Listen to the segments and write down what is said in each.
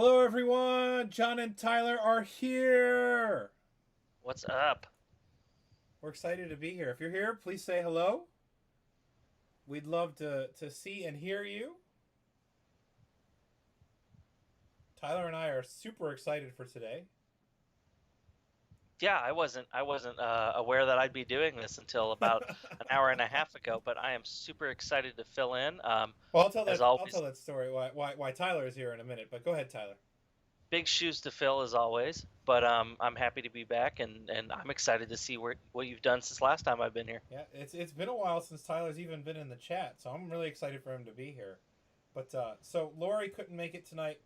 Hello, everyone. John and Tyler are here. What's up? We're excited to be here. If you're here, please say hello. We'd love to see and hear you. Tyler and I are super excited for today. Yeah, I wasn't aware that I'd be doing this until about an hour and a half ago, but I am super excited to fill in. Well, As I'll tell always, that story why Tyler is here in a minute. But go ahead, Tyler. big shoes to fill as always, but I'm happy to be back and I'm excited to see what you've done since last time I've been here. Yeah, it's been a while since Tyler's even been in the chat, so I'm really excited for him to be here. But so Lori couldn't make it tonight.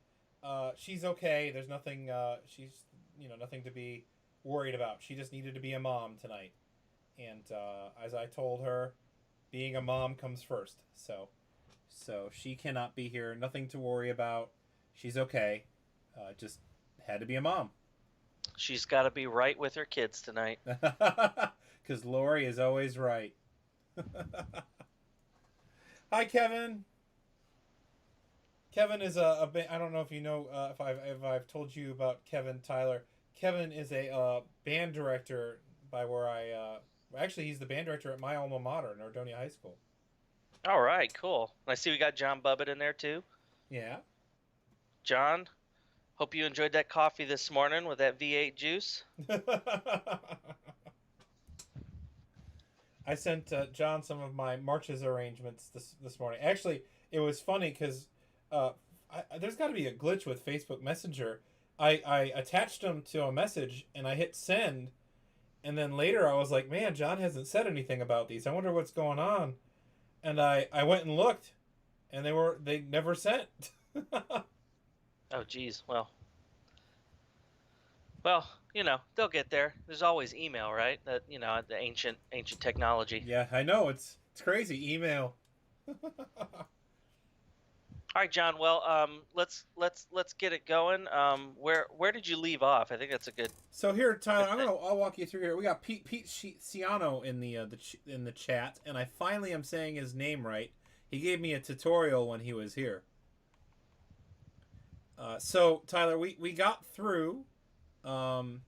She's okay. There's nothing. She's nothing to be worried about. She just needed to be a mom tonight, and as I told her, being a mom comes first. So she cannot be here. Nothing to worry about. She's okay. Just had to be a mom. She's got to be right with her kids tonight. Because Lori is always right. Hi, Kevin. Kevin is I don't know if you know if I've told you about Kevin Tyler. Kevin is a band director by where actually he's the band director at my alma mater, Nordonia High School. All right, cool. I see we got John Bubbett in there too. Yeah. John, hope you enjoyed that coffee this morning with that V8 juice. I sent John some of my marches arrangements this morning. Actually, it was funny because there's got to be a glitch with Facebook Messenger. I attached them to a message and I hit send, and then later I was like, man, John hasn't said anything about these. I wonder what's going on. And I went and looked, and they never sent. Oh, geez. Well, they'll get there. There's always email, right? That the ancient technology. Yeah, I know it's crazy. Email. All right, John. Well, let's get it going. Where did you leave off? I think that's a So here, Tyler, good thing. I'll walk you through here. We got Pete Ciano in in the chat, and I finally am saying his name right. He gave me a tutorial when he was here. So Tyler, we got through the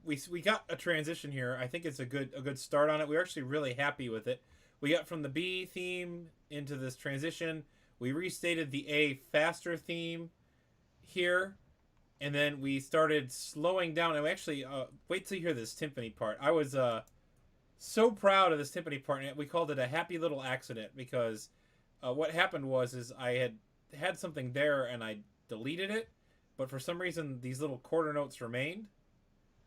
we got a transition here. I think it's a good start on it. We're actually really happy with it. We got from the B theme into this transition. We restated the A faster theme here, and then we started slowing down. And we actually wait till you hear this timpani part. I was so proud of this timpani part. And we called it a happy little accident because what happened was I had something there and I deleted it, but for some reason these little quarter notes remained.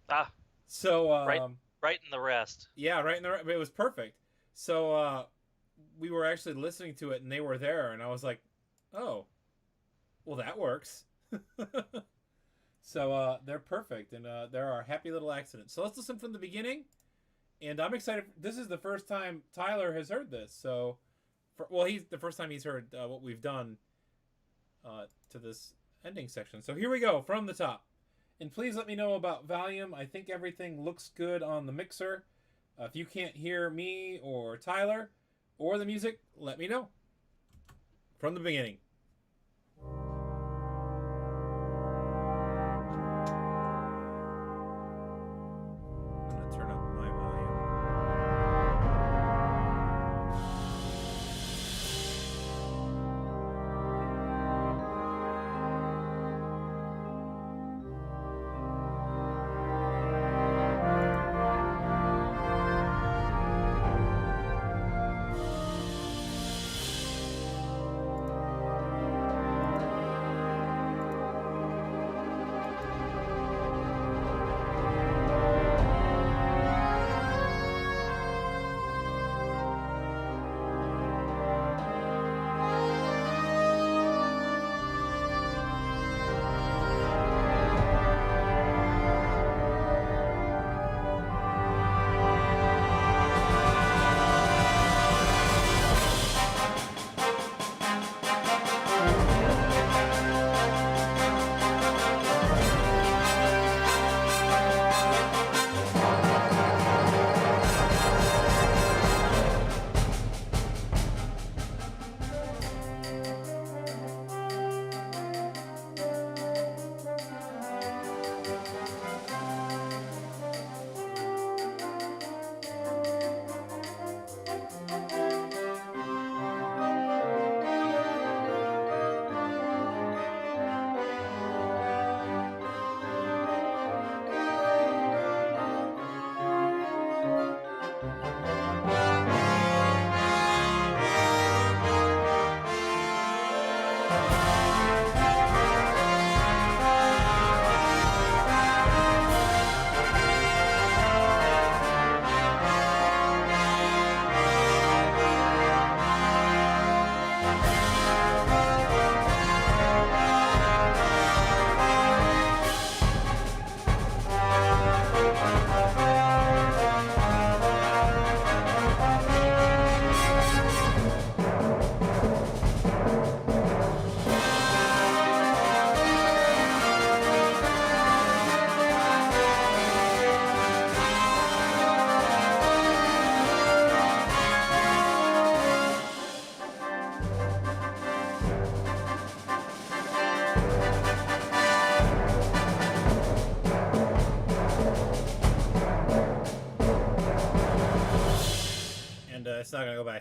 Ah, So right, right in the rest. yeah, right in the it was perfect. So we were actually listening to it and they were there, and I was like, oh, well that works. So they're perfect, and they're our happy little accidents. So let's listen from the beginning, and I'm excited. This is the first time Tyler has heard this, so he's the first time he's heard what we've done to this ending section. So here we go from the top. And please let me know about volume. I think everything looks good on the mixer. If you can't hear me or Tyler or the music, let me know. From the beginning. I'm going to turn up my volume.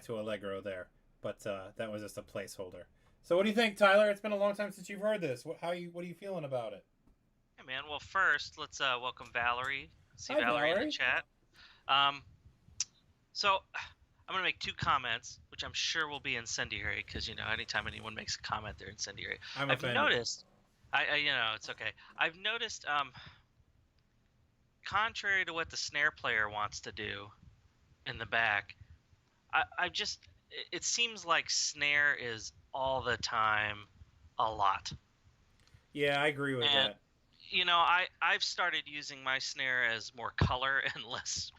back to Allegro there, but that was just a placeholder. So what do you think, Tyler? It's been a long time since you've heard this. What are you feeling about it? Hey man, well first let's welcome Valerie. See Hi, Valerie in Valerie. the chat. Um, so I'm gonna make two comments, which I'm sure will be incendiary because anytime anyone makes a comment, they're incendiary. I'm I've offended. noticed, it's okay. I've noticed, contrary to what the snare player wants to do in the back, it seems like snare is all the time, a lot. Yeah, I agree with And that. I've started using my snare as more color and less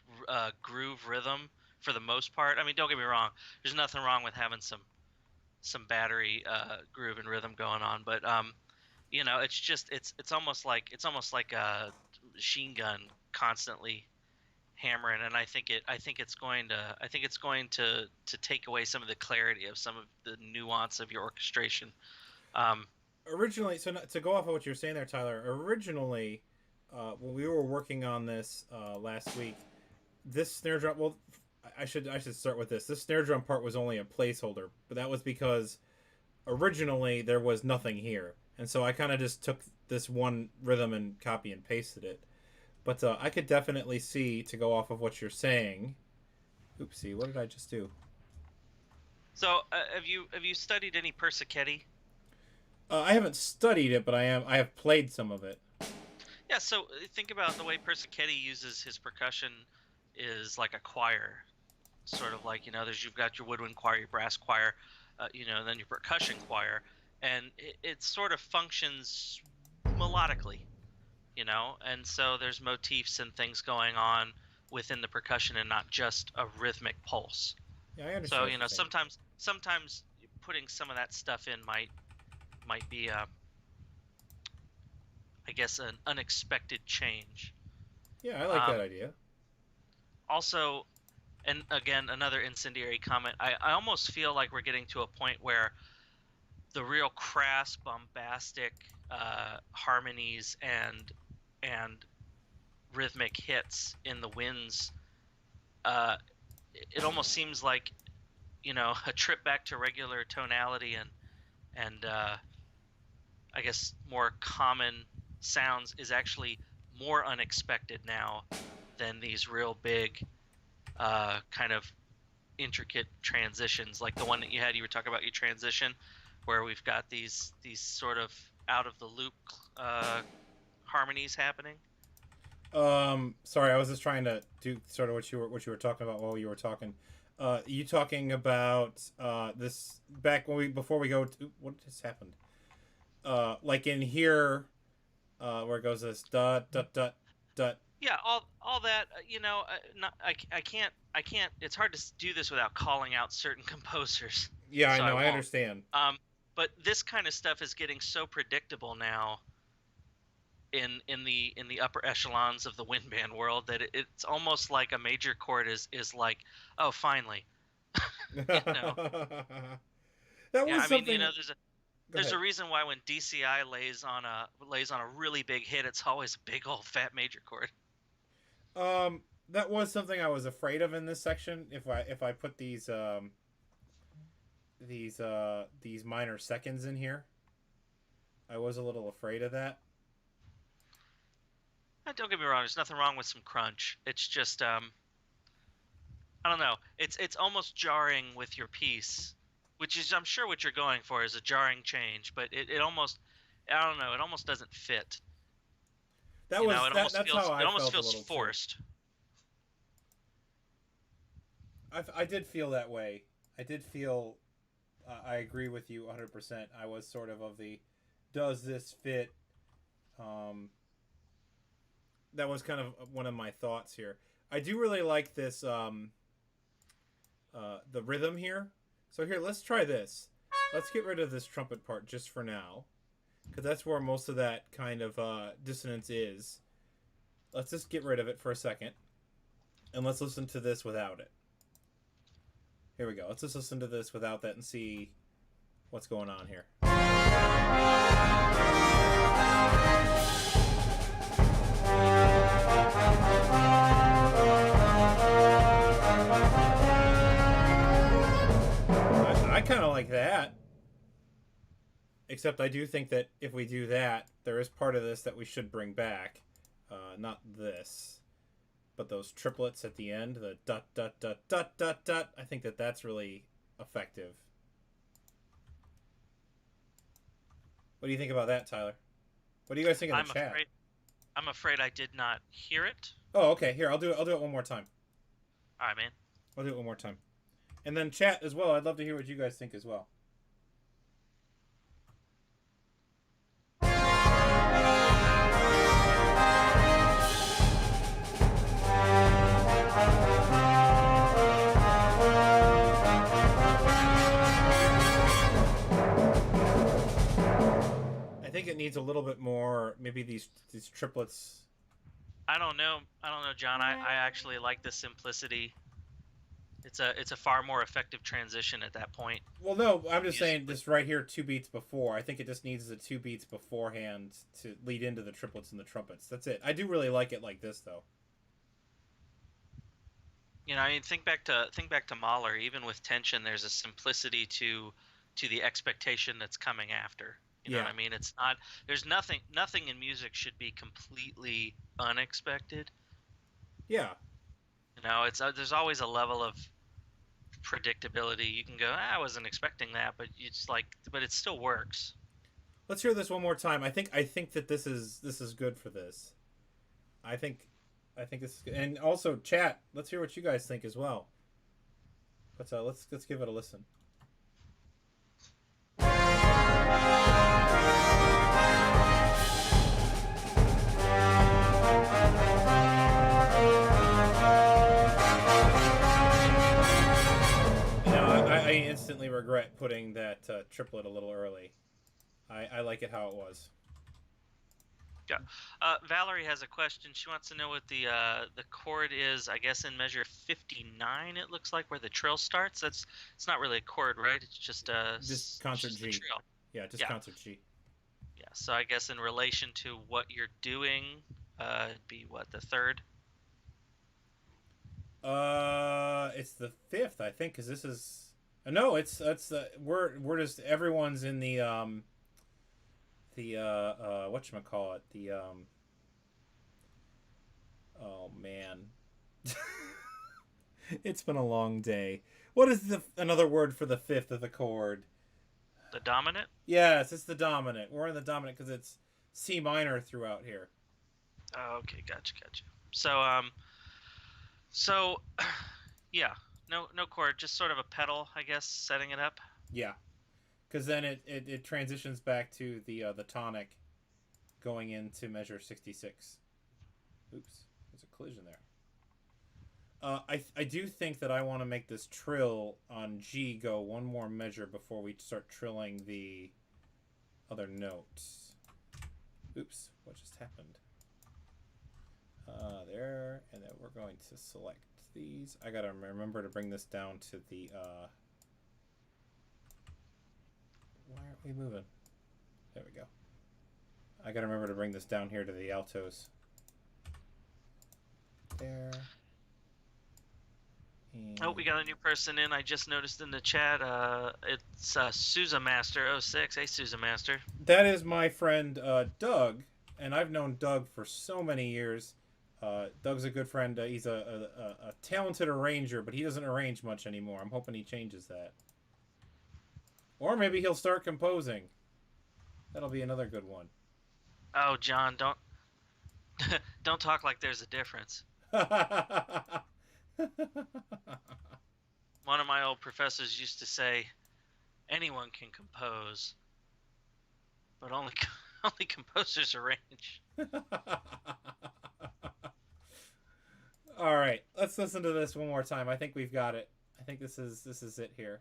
groove rhythm for the most part. I mean, don't get me wrong. There's nothing wrong with having some battery groove and rhythm going on, but it's just it's almost like a machine gun constantly hammering, and I think it's going to take away some of the clarity of some of the nuance of your orchestration. Originally, so to go off of what you're saying there, Tyler. Originally, when we were working on this last week, this snare drum. Well, I should start with this. This snare drum part was only a placeholder, but that was because originally there was nothing here, and so I kind of just took this one rhythm and copy and pasted it. But I could definitely see, to go off of what you're saying. Oopsie, what did I just do? So have you studied any Persichetti? I haven't studied it, but I have played some of it. Yeah, so think about the way Persichetti uses his percussion is like a choir, sort of like you've got your woodwind choir, your brass choir, then your percussion choir, and it sort of functions melodically, and so there's motifs and things going on within the percussion and not just a rhythmic pulse. Yeah, I understand. So sometimes putting some of that stuff in might be I guess an unexpected change. Yeah, I like that idea. Also, and again, another incendiary comment, I almost feel like we're getting to a point where the real crass, bombastic harmonies and rhythmic hits in the winds, it almost seems like a trip back to regular tonality and I guess more common sounds is actually more unexpected now than these real big kind of intricate transitions like the one that you were talking about your transition where we've got these sort of out of the loop harmonies happening. Sorry, I was just trying to do sort of what you were talking about while you were talking. You talking about this back before we go to what just happened? Like in here, where goes this dot dot dot dot. Yeah, all that. I can't. It's hard to do this without calling out certain composers. Yeah, so I know. I understand. But this kind of stuff is getting so predictable now. In the upper echelons of the wind band world, that it's almost like a major chord is like, oh, finally. That was something. There's a reason why when DCI lays on a really big hit, it's always a big old fat major chord. That was something I was afraid of in this section. If I put these minor seconds in here, I was a little afraid of that. Don't get me wrong. There's nothing wrong with some crunch. It's just I don't know. It's almost jarring with your piece, which is I'm sure what you're going for is a jarring change, but it almost I don't know. It almost doesn't fit. That's how I almost felt feels forced. I did feel that way. I did feel. I agree with you 100%. I was sort of the, does this fit? That was kind of one of my thoughts here. I do really like this, the rhythm here. So here, let's try this. Let's get rid of this trumpet part just for now, because that's where most of that kind of dissonance is. Let's just get rid of it for a second, and let's listen to this without it. Here we go. Let's just listen to this without that and see what's going on here. Except I do think that if we do that, there is part of this that we should bring back. Not this, but those triplets at the end, the dot dot dot dot dot dot. I think that that's really effective. What do you think about that, Tyler? What do you guys think in the chat? I'm afraid I did not hear it. Oh, okay. Here, I'll do it one more time. All right, man. I'll do it one more time. And then chat as well. I'd love to hear what you guys think as well. I think it needs a little bit more, maybe these triplets. I don't know, John. I actually like the simplicity. It's a far more effective transition at that point. Well, no, I'm just saying this right here, 2 beats before. I think it just needs the 2 beats beforehand to lead into the triplets and the trumpets. That's it. I do really like it like this, though. You know, I mean, think back to Mahler. Even with tension, there's a simplicity to the expectation that's coming after. You know what I mean? It's not. There's nothing in music should be completely unexpected. Yeah. You know, it's there's always a level of predictability. You can go, I wasn't expecting that, but but it still works. Let's hear this one more time. I think that this is good for this. I think this is good. And also chat. Let's hear what you guys think as well. Let's give it a listen. I instantly regret putting that triplet a little early. I like it how it was. Yeah. Valerie has a question. She wants to know what the chord is. I guess in measure 59, it looks like, where the trill starts. It's not really a chord, right? It's just concert G. Trill. Yeah, concert G. Yeah. So I guess in relation to what you're doing, it'd be what, the third? It's the 5th, I think, because this is. No, it's we're just everyone's in the whatchamacallit, the oh man. It's been a long day. What is another word for the 5th of the chord? The dominant? Yes, it's the dominant. We're in the dominant because it's C minor throughout here. Oh, okay, gotcha. So yeah. No chord, just sort of a pedal, I guess, setting it up. Yeah, because then it transitions back to the tonic, going into measure 66. Oops, there's a collision there. I do think that I want to make this trill on G go one more measure before we start trilling the other notes. Oops, what just happened? There, and then we're going to select these. I gotta remember to bring this down to the why aren't we moving? There we go. I gotta remember to bring this down here to the altos. There. And Oh, we got a new person in. I just noticed in the chat. It's Sousa Master 06. Hey, Sousa Master. that is my friend Doug, and I've known Doug for so many years. Doug's a good friend. He's a talented arranger, but he doesn't arrange much anymore. I'm hoping he changes that. Or maybe he'll start composing. That'll be another good one. Oh, John, don't talk like there's a difference. One of my old professors used to say, anyone can compose, but only composers arrange. All right, let's listen to this one more time. I think we've got it. I think this is it here.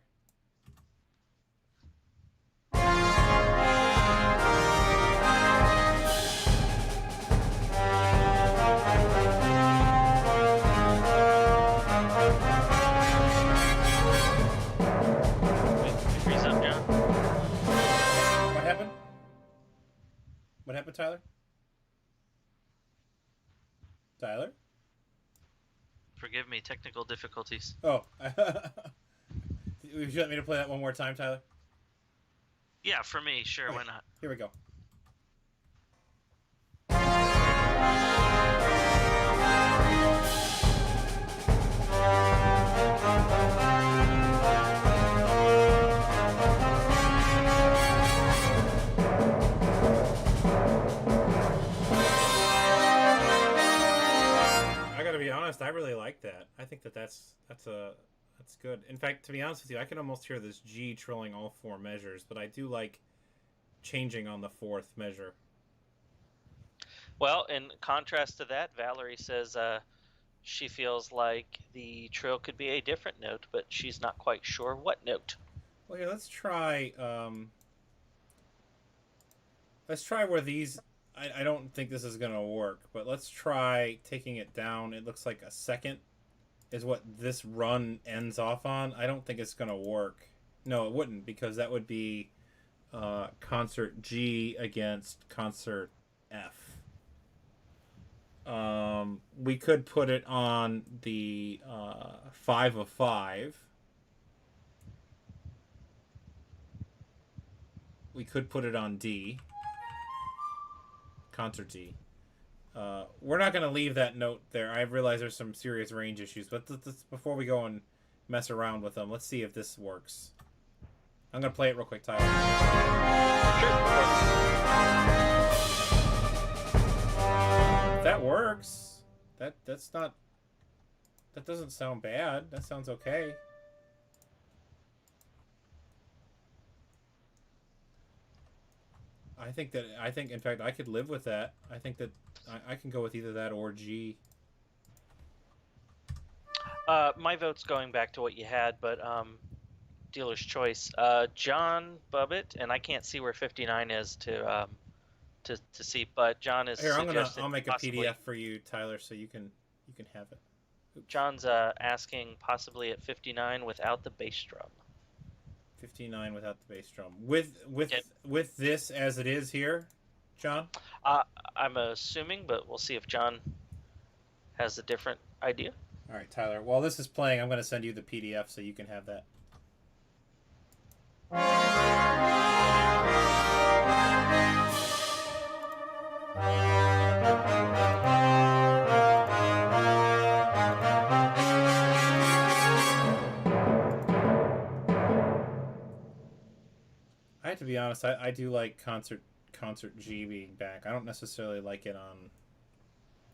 Freeze up, John. What happened? What happened, Tyler? Tyler? Forgive me, technical difficulties. Oh. Would you like me to play that one more time, Tyler? Yeah, for me, sure, Okay, why not? here we go. I gotta be honest, I really like that. I think that's good. In fact, to be honest with you, I can almost hear this G trilling all four measures, but I do like changing on the fourth measure. Well, in contrast to that, Valerie says she feels like the trill could be a different note, but she's not quite sure what note. Well, here, let's try. Let's try where these. I don't think this is gonna work, but let's try taking it down. It looks like a second is what this run ends off on. I don't think it's gonna work. No, it wouldn't, because that would be concert G against concert F. We could put it on the 5 of 5. We could put it on D. Concert D. We're not going to leave that note there. I realize there's some serious range issues, but before we go and mess around with them, let's see if this works. I'm going to play it real quick, Tyler. If that works. That's not... That doesn't sound bad. That sounds okay. I think, in fact, I could live with that. I think that I can go with either that or G. My vote's going back to what you had, but dealer's choice. John Bubbett, and I can't see where 59 is to see, but John is Here, suggesting I'll make a possibly, PDF for you, Tyler, so you can have it. Oops. John's asking possibly at 59 without the bass drum. 59 without the bass drum. With this as it is here, John? I'm assuming, but we'll see if John has a different idea. All right, Tyler. While this is playing, I'm going to send you the PDF so you can have that. I have to be honest, I do like concert G being back. I don't necessarily like it on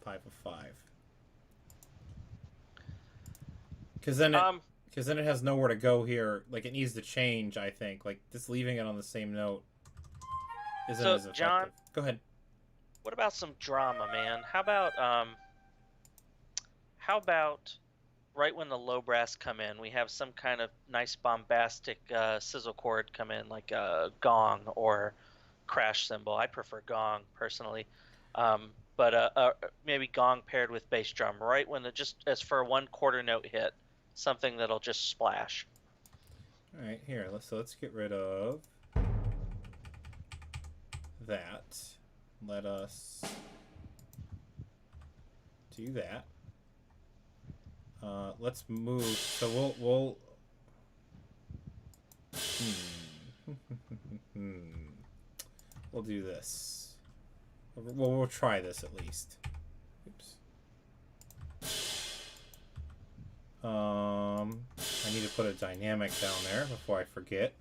5 of 5. Because then it has nowhere to go here. Like, it needs to change, I think. Like, just leaving it on the same note isn't as effective. John, go ahead. What about some drama, man? How about right when the low brass come in, we have some kind of nice bombastic sizzle chord come in, like a gong or crash cymbal. I prefer gong personally, but maybe gong paired with bass drum. Right when just as for a 1/4 note hit, something that'll just splash. All right, here. Let's get rid of that. Let us do that. Let's move. So we'll we'll do this. We'll try this at least. Oops. I need to put a dynamic down there before I forget.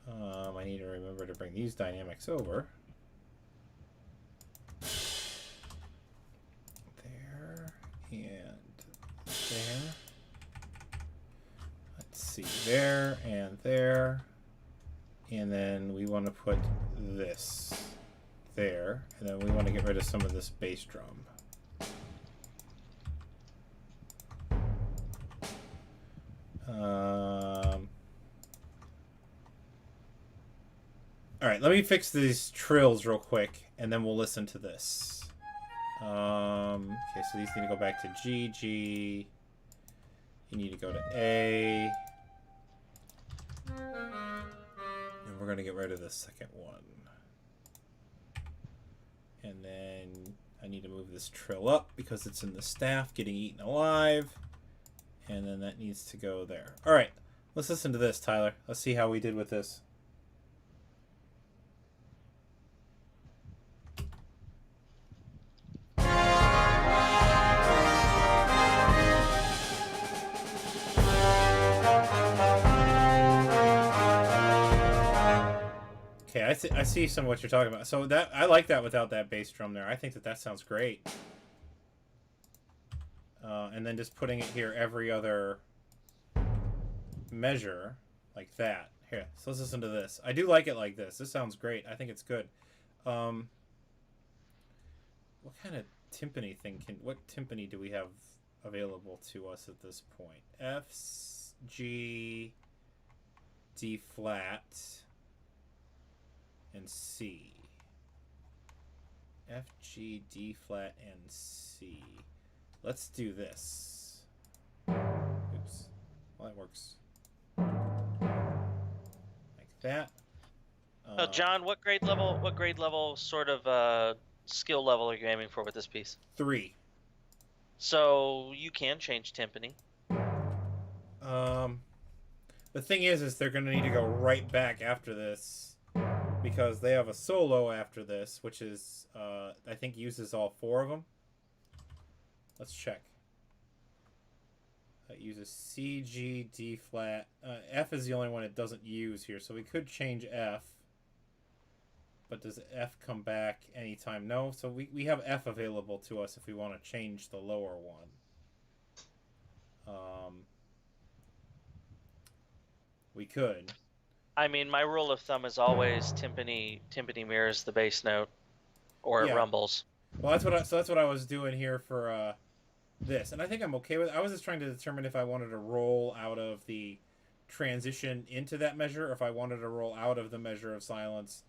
I need to remember to bring these dynamics over. There and there. Let's see, there and there. And then we want to put this there. And then we want to get rid of some of this bass drum. Alright, let me fix these trills real quick, and then we'll listen to this. Okay, so these need to go back to G, G. You need to go to A. And we're going to get rid of the second one. And then I need to move this trill up because it's in the staff getting eaten alive. And then that needs to go there. Alright, Let's listen to this, Tyler. Let's see how we did with this. Okay, I see some of what you're talking about. So that I like that without that bass drum there. I think that sounds great. And then just putting it here every other measure like that. Here, so let's listen to this. I do like it like this. This sounds great. I think it's good. What kind of timpani what timpani do we have available to us at this point? F, G, D flat, and C. F, G, D flat, and C. Let's do this. Oops. Well, that works. Like that. Oh, John, what grade level sort of skill level are you aiming for with this piece? 3. So you can change timpani. The thing is they're going to need to go right back after this because they have a solo after this, which is, I think, uses all 4 of them. Let's check. It uses C, G, D flat. F is the only one it doesn't use here, so we could change F. But does F come back anytime? No, so we have F available to us if we want to change the lower one. We could. I mean, my rule of thumb is always timpani mirrors the bass note, or it rumbles. Well, that's what I was doing here for this, and I think I'm okay with it. I was just trying to determine if I wanted to roll out of the transition into that measure, or if I wanted to roll out of the measure of silence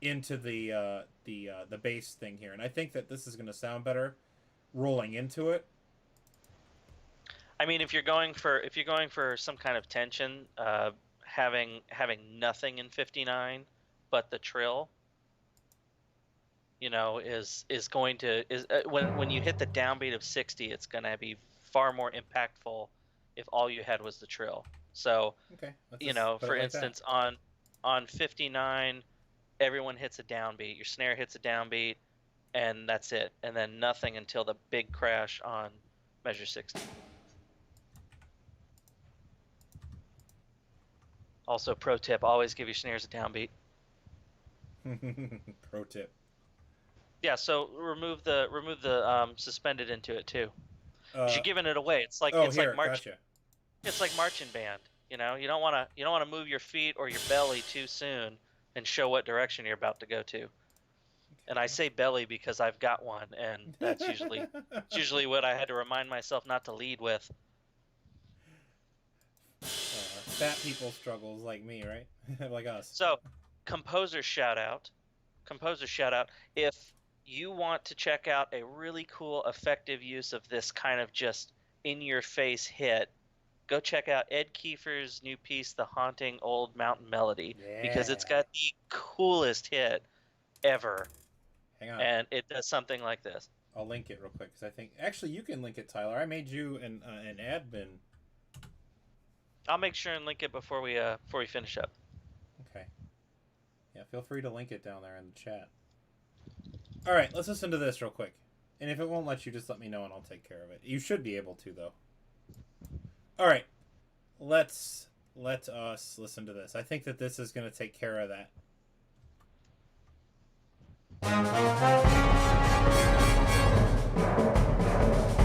into the bass thing here. And I think that this is going to sound better rolling into it. I mean, if you're going for some kind of tension, having nothing in 59 but the trill, you know, is going to when you hit the downbeat of 60, it's going to be far more impactful if all you had was the trill. So, okay, you know, for instance, on 59, everyone hits a downbeat. Your snare hits a downbeat, and that's it. And then nothing until the big crash on measure 60. Also, pro tip: always give your snares a downbeat. Pro tip. Yeah, so remove the suspended into it too. You're giving it away. It's like gotcha. It's like marching band. You know, you don't want to move your feet or your belly too soon and show what direction you're about to go to. And I say belly because I've got one, and that's usually what I had to remind myself not to lead with. Fat people struggles like me, right? Like us. So, composer shout out. If you want to check out a really cool, effective use of this kind of just in-your-face hit, go check out Ed Kiefer's new piece, The Haunting Old Mountain Melody, because it's got the coolest hit ever. Hang on. And it does something like this. I'll link it real quick because I think actually you can link it, Tyler. I made you an admin. I'll make sure and link it before we finish up. Okay. Yeah, feel free to link it down there in the chat. All right, let's listen to this real quick. And if it won't let you, just let me know and I'll take care of it. You should be able to, though. All right. Let us listen to this. I think that this is going to take care of that.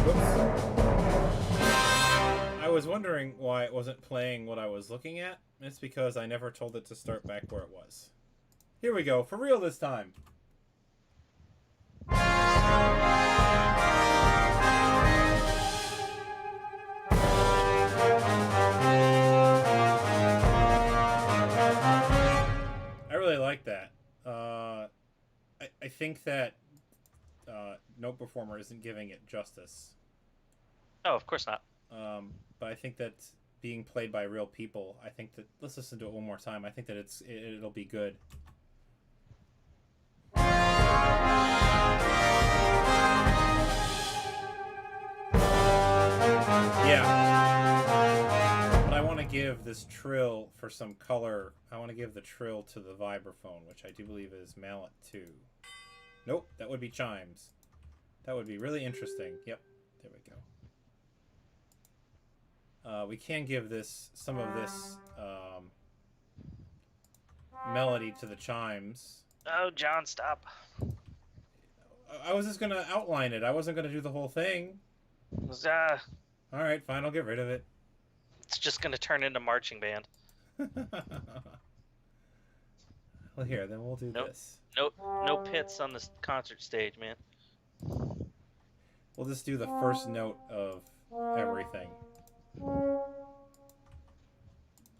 Whoops. I was wondering why it wasn't playing what I was looking at. It's because I never told it to start back where it was. Here we go, for real this time. I really like that. I think that Note Performer isn't giving it justice. Oh, of course not. But I think that being played by real people, I think that, let's listen to it one more time. I think that it'll be good. Yeah. But I want to give give this trill for some color. I want to give the trill to the vibraphone, which I do believe is mallet 2. Nope, that would be chimes. That would be really interesting. Yep, there we go. We can give this some of this melody to the chimes. Oh, John, stop. I was just gonna outline it. I wasn't gonna do the whole thing. Uh, All right, fine. I'll get rid of it. it's just gonna turn into marching band. Well, here, then we'll do Nope. this. No pits on this concert stage, man. We'll just do the first note of everything.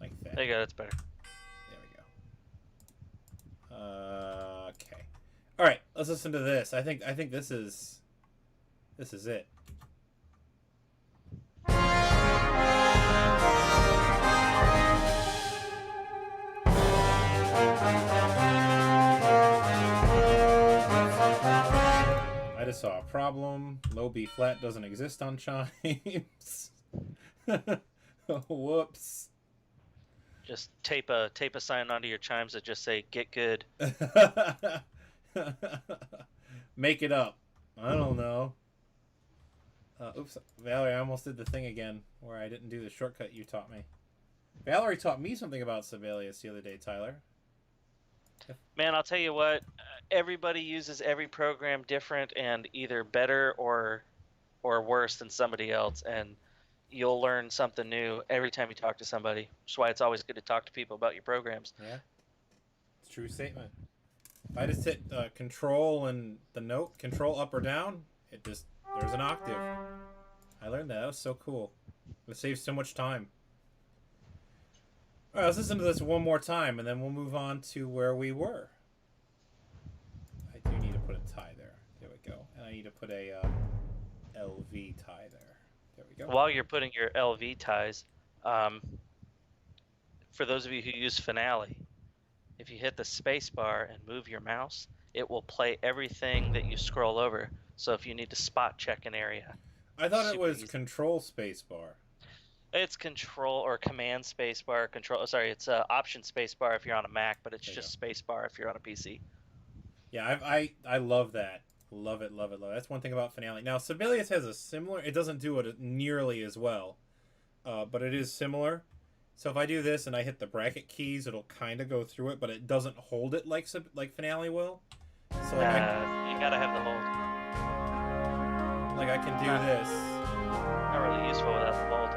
Like that. There you go. That's better. There we go. Okay. All right, let's listen to this. I think this is it. I just saw a problem. Low B flat doesn't exist on chimes. Whoops. Just tape a sign onto your chimes that just say "Get good." Make it up. I don't know. Oops, Valerie, I almost did the thing again where I didn't do the shortcut you taught me. Valerie taught me something about Sibelius the other day, Tyler. Man, I'll tell you what. Everybody uses every program different and either better or worse than somebody else, and you'll learn something new every time you talk to somebody. That's why it's always good to talk to people about your programs. Yeah, it's a true statement. If I just hit control and the note, control up or down, there's an octave. I learned that. That was so cool. It saves so much time. All right, let's listen to this one more time, and then we'll move on to where we were. I do need to put a tie there. There we go. And I need to put a LV tie there. There we go. While you're putting your LV ties, for those of you who use Finale, if you hit the space bar and move your mouse, it will play everything that you scroll over. So if you need to spot check an area. I thought it super was easy. control space bar. It's control or command space bar. It's option space bar if you're on a Mac, but it's There you just space bar if you're on a PC. Yeah, I love that. Love it, love it, love it. That's one thing about Finale. Now, Sibelius has a similar... It doesn't do it nearly as well, but it is similar. So if I do this and I hit the bracket keys, it'll kind of go through it, but it doesn't hold it like Finale will. So like You gotta have the hold. I can do this. Not really useful without the hold.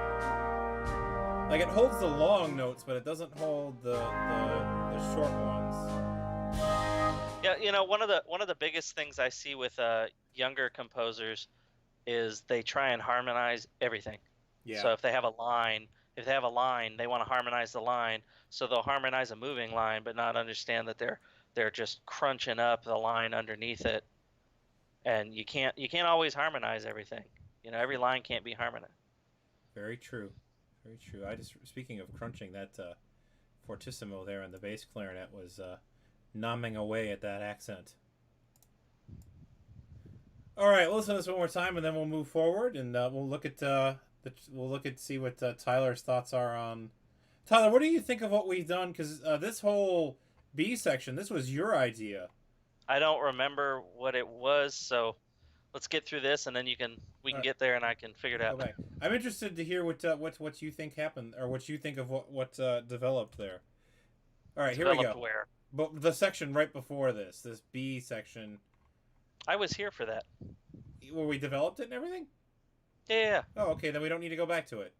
Like it holds the long notes, but it doesn't hold the short ones. Yeah, you know, one of the biggest things I see with younger composers is they try and harmonize everything. Yeah. So if they have a line, they want to harmonize the line, so they'll harmonize a moving line, but not understand that they're just crunching up the line underneath it. And you can't always harmonize everything. You know, every line can't be harmonized. Very true. Very true. Speaking of crunching, that fortissimo there on the bass clarinet was nomming away at that accent. All right, we'll listen to this one more time, and then we'll move forward, and we'll look at see what Tyler's thoughts are on. Tyler, what do you think of what we've done? Because this whole B section, this was your idea. I don't remember what it was, so let's get through this, and then we can get there, and I can figure it out. Okay, I'm interested to hear what you think happened, or what you think of what developed there. All right, here we go. Where? But the section right before this B section, I was here for that. where we developed it and everything. Yeah. Oh, okay, then we don't need to go back to it.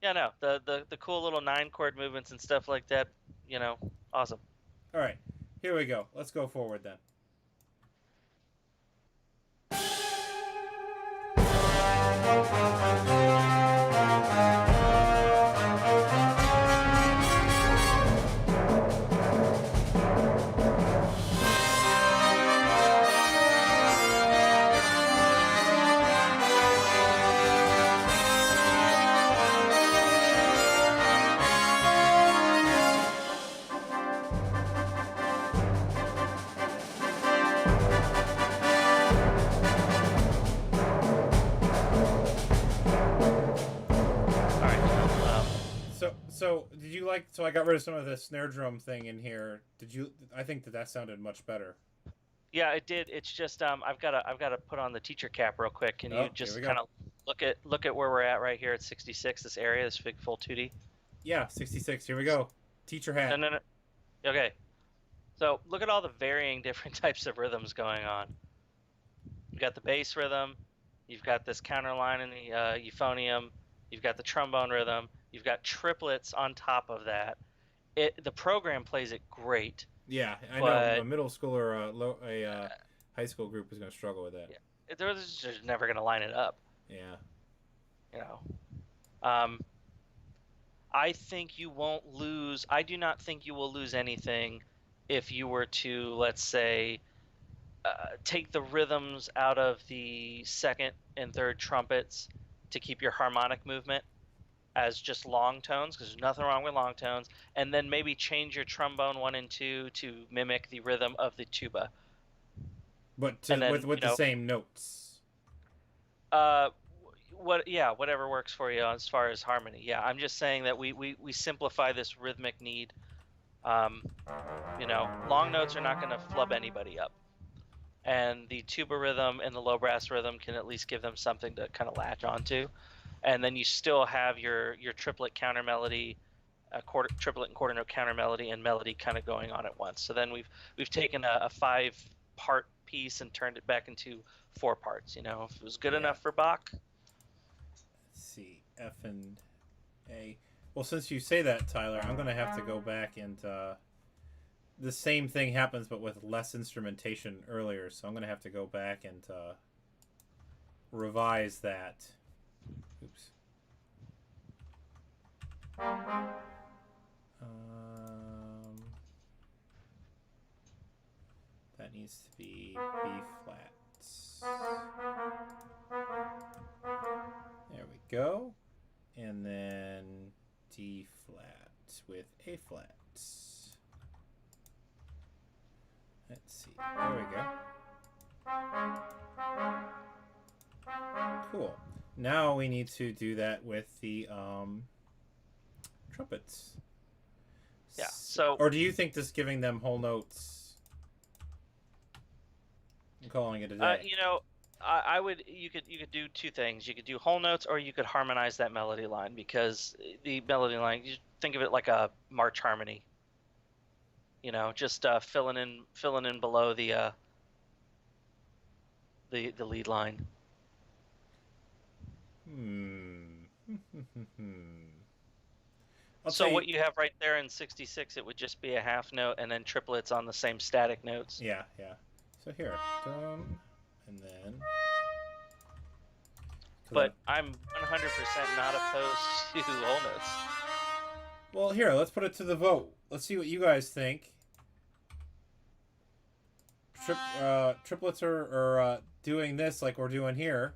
Yeah, no. The cool little 9-chord movements and stuff like that, you know, awesome. All right, here we go. Let's go forward then. you like? So I got rid of some of the snare drum thing in here. Did you? I think that sounded much better. Yeah, it did. It's just I've got to put on the teacher cap real quick. Can Oh, you just here we kind go. of look at where we're at right here at 66? This area, this big full 2D. Yeah, 66. Here we go. Teacher hat. No. Okay. So look at all the varying different types of rhythms going on. You've got the bass rhythm. You've got this counter line in the euphonium. You've got the trombone rhythm. You've got triplets on top of that. The program plays it great. Yeah, I know a middle school or a high school group is going to struggle with that. Yeah, they're just never going to line it up. Yeah. You know, I think you won't lose. I do not think you will lose anything if you were to, let's say, take the rhythms out of the second and third trumpets to keep your harmonic movement as just long tones, because there's nothing wrong with long tones, and then maybe change your trombone 1 and 2 to mimic the rhythm of the tuba. But then, with the same notes. Whatever works for you as far as harmony. Yeah, I'm just saying that we simplify this rhythmic need. Long notes are not going to flub anybody up. And the tuba rhythm and the low brass rhythm can at least give them something to kind of latch onto. And then you still have your triplet counter melody, triplet and quarter note counter melody and melody kind of going on at once. So then we've taken a 5-part piece and turned it back into 4 parts. If it was good enough for Bach. Let's see, F and A. Well, since you say that, Tyler, I'm gonna have to go back and the same thing happens, but with less instrumentation earlier. So I'm gonna have to go back and revise that. Oops. That needs to be B flats. There we go. And then D flat with A flats. Let's see. There we go. Cool. Now we need to do that with the trumpets. Yeah. So. Or do you think just giving them whole notes? I'm calling it a day. I would. You could do 2 things. You could do whole notes, or you could harmonize that melody line, because the melody line, you think of it like a march harmony. Just filling in below the lead line. So what you have right there in 66, it would just be a half note and then triplets on the same static notes. Yeah. So here, and then. But I'm 100% not opposed to whole notes. Well, here, let's put it to the vote. Let's see what you guys think. Triplets are doing this like we're doing here,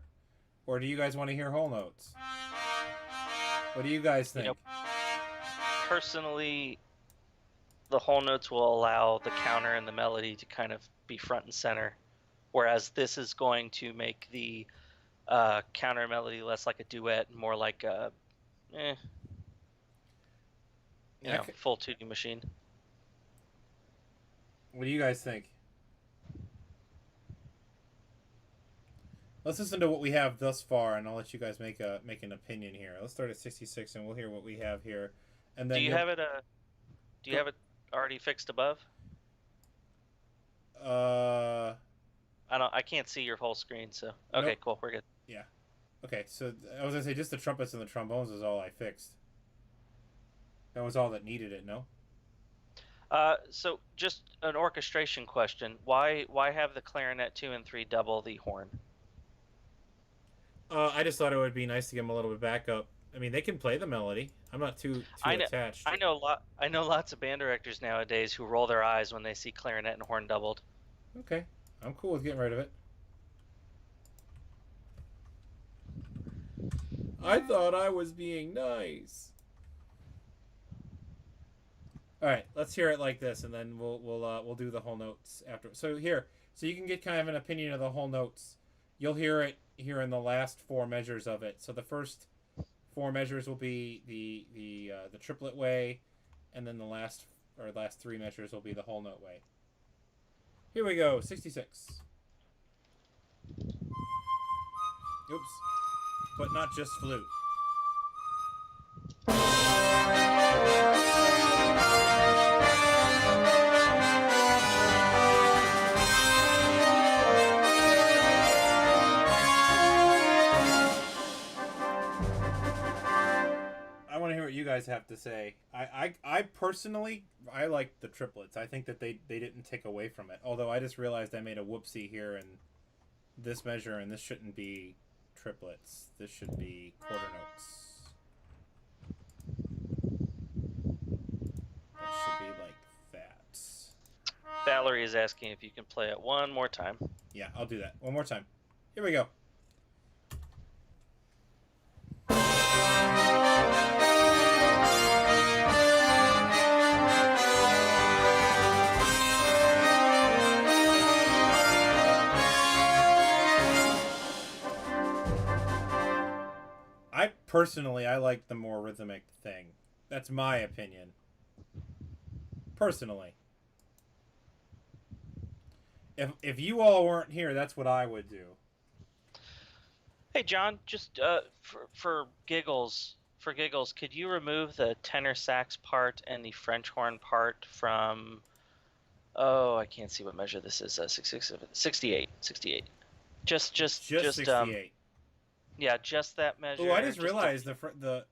or do you guys want to hear whole notes? What do you guys think? Personally, the whole notes will allow the counter and the melody to kind of be front and center, whereas this is going to make the counter melody less like a duet, more like a full 2D machine. What do you guys think? Let's listen to what we have thus far, and I'll let you guys make an opinion here. Let's start at 66, and we'll hear what we have here. And then do you have it already fixed above? I can't see your whole screen, so okay, nope. Cool, we're good. Yeah. Okay, so I was gonna say just the trumpets and the trombones is all I fixed. That was all that needed it, no? So just an orchestration question: Why have the clarinet 2 and 3 double the horn? I just thought it would be nice to give them a little bit backup. I mean, they can play the melody. I'm not too attached. I know lots of band directors nowadays who roll their eyes when they see clarinet and horn doubled. Okay, I'm cool with getting rid of it. I thought I was being nice. All right, let's hear it like this, and then we'll do the whole notes after. So here, so you can get kind of an opinion of the whole notes. You'll hear it here in the last 4 measures of it. So the first 4 measures will be the triplet way. and then the last three measures will be the whole note way. Here we go, 66. Oops. But not just flute. I want to hear what you guys have to say. I personally, I like the triplets. I think that they didn't take away from it. Although I just realized I made a whoopsie here in this measure, and this shouldn't be triplets. This should be quarter notes. That should be like that. Valerie is asking if you can play it one more time. Yeah, I'll do that. One more time. Here we go. Personally, I like the more rhythmic thing. That's my opinion. Personally. If you all weren't here, that's what I would do. Hey John, just for giggles, could you remove the tenor sax part and the French horn part from? Oh, I can't see what measure this is. 68. Just 68. Yeah, just that measure. Oh, I just realized the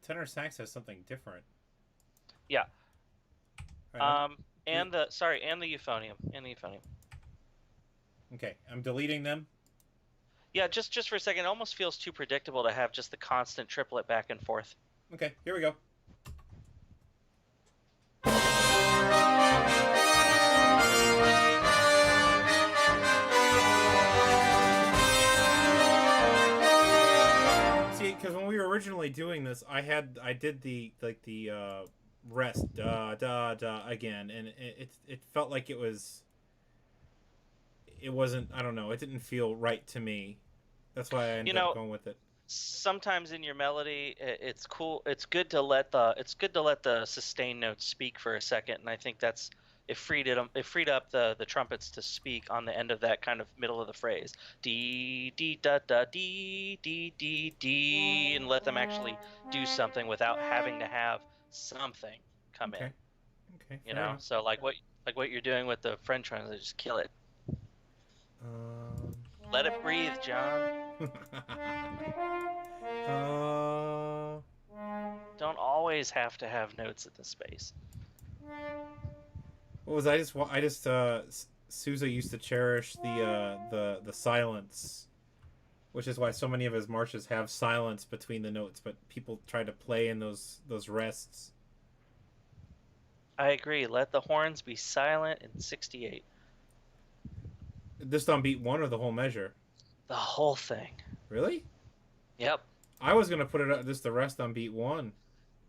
tenor sax has something different. Yeah. Right, and the euphonium. Okay, I'm deleting them. Yeah, just for a second, it almost feels too predictable to have just the constant triplet back and forth. Okay, here we go. Because when we were originally doing this, I did the rest da da da again, and it felt like it wasn't, I don't know, it didn't feel right to me. That's why I ended up going with it. Sometimes in your melody, it's cool. It's good to let the sustained notes speak for a second, and I think it freed up the trumpets to speak on the end of that kind of middle of the phrase. Dee dee da da dee dee dee dee, and let them actually do something without having to have something come in. Okay. You know, so like what you're doing with the French horns, just kill it. Let it breathe, John. Don't always have to have notes in the space. What was Sousa used to cherish the silence, which is why so many of his marches have silence between the notes, but people try to play in those rests. I agree. Let the horns be silent in 68. Just on beat 1 or the whole measure? The whole thing. Really? Yep. I was gonna put it just the rest on beat 1.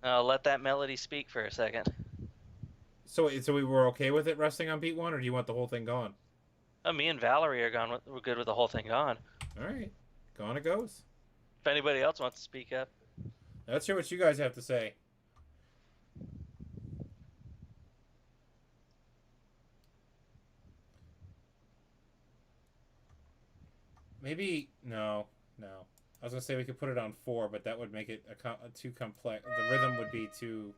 Let that melody speak for a second. So we were okay with it resting on beat 1, or do you want the whole thing gone? Me and Valerie we're good with the whole thing gone. All right, gone it goes. If anybody else wants to speak up. Let's hear what you guys have to say. Maybe no. I was gonna say we could put it on 4, but that would make it too complex. The rhythm would be too.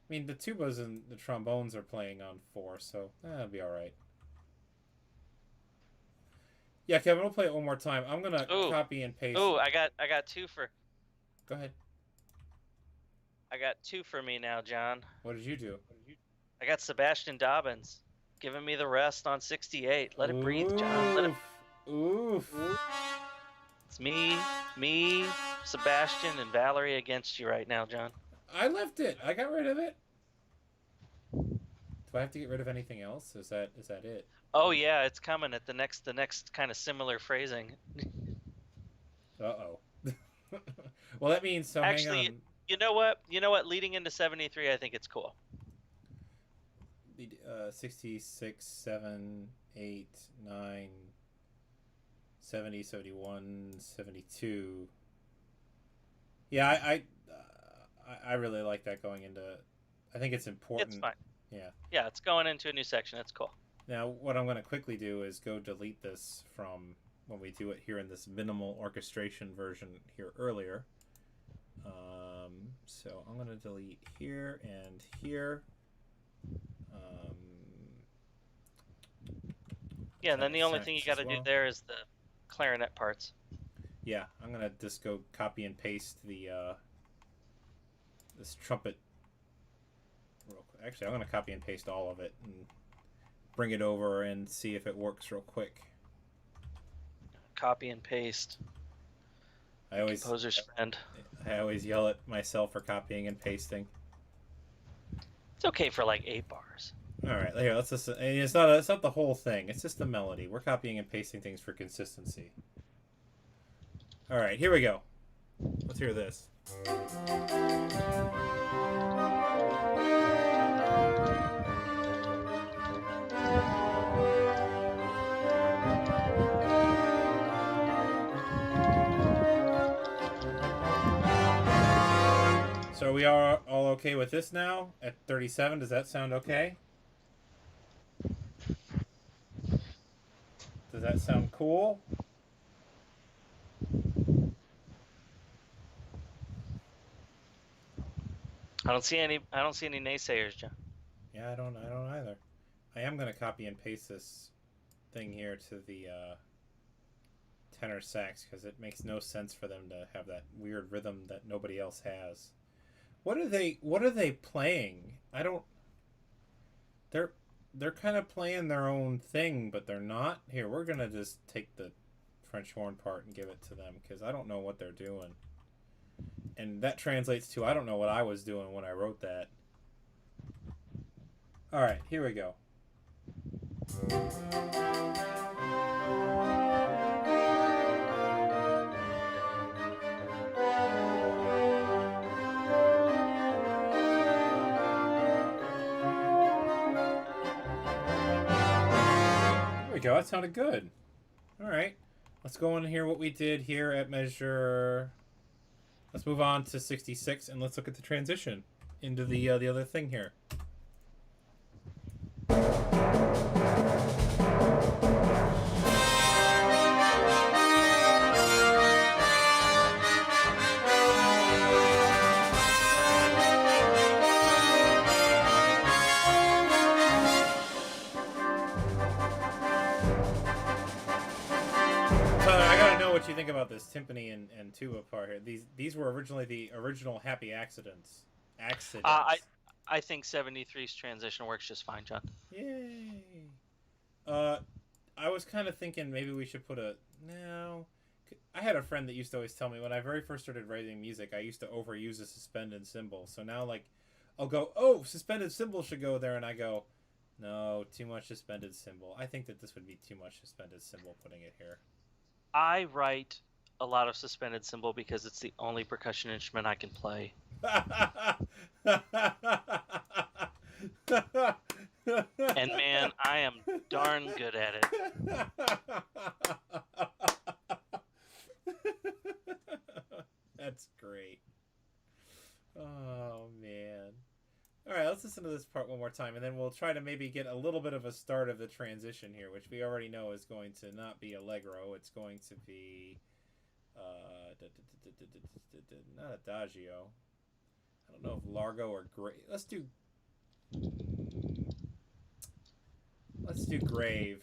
I mean, the tubas and the trombones are playing on 4, so that'll be all right. Yeah, Kevin, we'll play it one more time. I'm gonna copy and paste. Oh, I got 2 for. Go ahead. I got 2 for me now, John. What did you do? I got Sebastian Dobbins giving me the rest on 68. Let it breathe, John. Let it. Oof. It's me, Sebastian, and Valerie against you right now, John. I left it. I got rid of it. Do I have to get rid of anything else? Is that it? Oh yeah, it's coming at the next kind of similar phrasing. Uh-oh. Well, that means so. Actually, hang on. You know what? Leading into 73, I think it's cool. 66, 7, 8, 9, 70, 71, 72. Yeah, I really like that going into. I think it's important. It's fine. Yeah. Yeah, it's going into a new section. It's cool. Now, what I'm going to quickly do is go delete this from when we do it here in this minimal orchestration version here earlier. So I'm going to delete here and here. Yeah, and then the only thing you got to do there is the clarinet parts. Yeah, I'm going to just go copy and paste the this trumpet real quick. Actually, I'm going to copy and paste all of it and bring it over and see if it works real quick. Copy and paste. Composer spend. I always yell at myself for copying and pasting. It's okay for like 8 bars. All right, here, let's listen. It's not the whole thing. It's just the melody. We're copying and pasting things for consistency. All right, here we go. Let's hear this. So we are all okay with this now at 37. Does that sound okay? Does that sound cool? I don't see any naysayers, John. Yeah, I don't either. I am going to copy and paste this thing here to the tenor sax because it makes no sense for them to have that weird rhythm that nobody else has. What are they playing? I don't. They're kind of playing their own thing, but they're not. Here, we're gonna just take the French horn part and give it to them because I don't know what they're doing. And that translates to I don't know what I was doing when I wrote that. All right, here we go. There we go. That sounded good. All right. Let's go in here what we did here at measure. Let's move on to 66 and let's look at the transition into the other thing here. What you think about this timpani and tuba part here? These were originally the original Happy Accidents. I think 73's transition works just fine, John. Yay! I was kind of thinking maybe we should put no. I had a friend that used to always tell me when I very first started writing music, I used to overuse a suspended cymbal. So now like, I'll go, oh, suspended cymbal should go there, and I go, no, too much suspended cymbal. I think that this would be too much suspended cymbal putting it here. I write a lot of suspended cymbal because it's the only percussion instrument I can play. And man, I am darn good at it. That's great. Oh, man. All right, let's listen to this part one more time, and then we'll try to maybe get a little bit of a start of the transition here, which we already know is going to not be allegro. It's going to be not adagio. I don't know if largo or grave. Let's do grave,